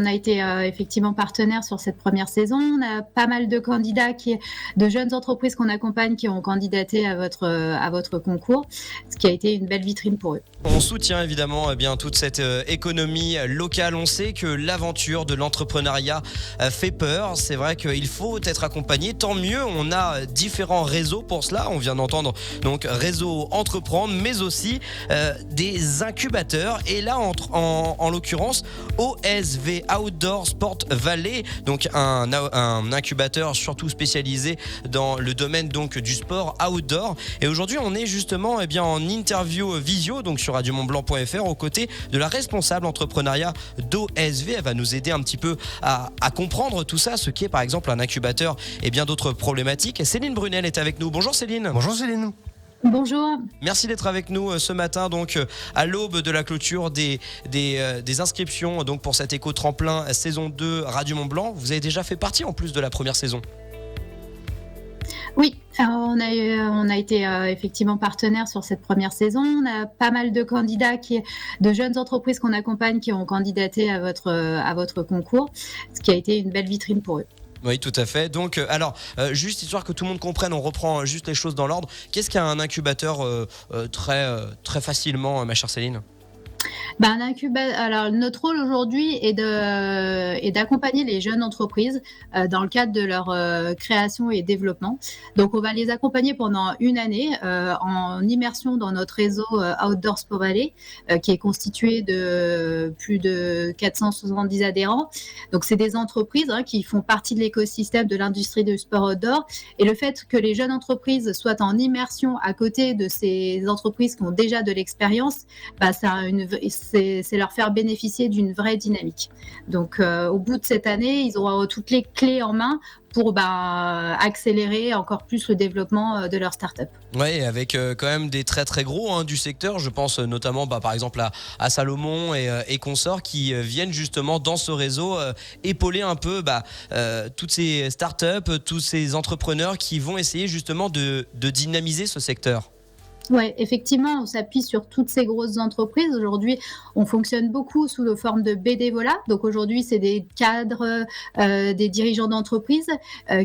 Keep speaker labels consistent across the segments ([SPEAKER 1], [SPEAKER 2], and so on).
[SPEAKER 1] on a été effectivement partenaire sur cette première saison. On a pas mal de candidats, de jeunes entreprises qu'on accompagne qui ont candidaté à votre concours, ce qui a été une belle vitrine pour eux.
[SPEAKER 2] On soutient évidemment toute cette économie locale. On sait que l'aventure de l'entrepreneuriat fait peur. C'est vrai qu'il faut être accompagné. Tant mieux, on a différents réseaux pour cela. On vient d'entendre donc réseau Entreprendre, mais aussi des incubateurs. Et là, en l'occurrence, OSV Outdoor Sport Valley, donc un incubateur surtout spécialisé dans le domaine donc du sport outdoor. Et aujourd'hui, on est justement en interview visio donc sur radiomontblanc.fr aux côtés de la responsable entrepreneuriat d'OSV. Elle va nous aider un petit peu à comprendre tout ça, ce qu'est par exemple un incubateur et bien d'autres problématiques. Céline Brunel est avec nous. Bonjour Céline.
[SPEAKER 3] Bonjour Céline.
[SPEAKER 1] Bonjour.
[SPEAKER 2] Merci d'être avec nous ce matin, donc à l'aube de la clôture des inscriptions donc pour cet éco-tremplin saison 2 Radio Mont-Blanc. Vous avez déjà fait partie en plus de la première saison.
[SPEAKER 1] Oui, on a été effectivement partenaire sur cette première saison. On a pas mal de candidats, de jeunes entreprises qu'on accompagne qui ont candidaté à votre concours, ce qui a été une belle vitrine pour eux.
[SPEAKER 2] Oui, tout à fait. Donc, juste histoire que tout le monde comprenne, on reprend juste les choses dans l'ordre. Qu'est-ce qu'un incubateur très facilement, ma chère Céline ?
[SPEAKER 1] Un incubateur. Alors, notre rôle aujourd'hui est d'accompagner les jeunes entreprises dans le cadre de leur création et développement. Donc, on va les accompagner pendant une année en immersion dans notre réseau Outdoor Sport Valley, qui est constitué de plus de 470 adhérents. Donc, c'est des entreprises qui font partie de l'écosystème de l'industrie du sport outdoor. Et le fait que les jeunes entreprises soient en immersion à côté de ces entreprises qui ont déjà de l'expérience, c'est leur faire bénéficier d'une vraie dynamique. Donc, au bout de cette année, ils auront toutes les clés en main pour accélérer encore plus le développement de leur start-up.
[SPEAKER 2] Oui, avec quand même des très très gros du secteur. Je pense notamment par exemple à Salomon et consorts qui viennent justement dans ce réseau épauler un peu toutes ces start-up, tous ces entrepreneurs qui vont essayer justement de dynamiser ce secteur.
[SPEAKER 1] Oui, effectivement, on s'appuie sur toutes ces grosses entreprises. Aujourd'hui, on fonctionne beaucoup sous la forme de bénévolat. Donc aujourd'hui, c'est des cadres, des dirigeants d'entreprise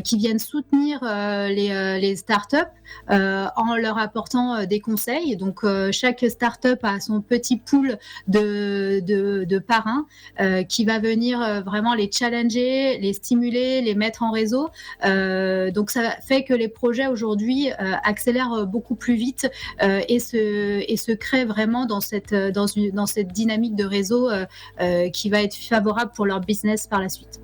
[SPEAKER 1] qui viennent soutenir les startups en leur apportant des conseils. Donc chaque startup a son petit pool de parrains qui va venir vraiment les challenger, les stimuler, les mettre en réseau. Donc ça fait que les projets aujourd'hui accélèrent beaucoup plus vite et se crée vraiment dans cette dynamique de réseau qui va être favorable pour leur business par la suite.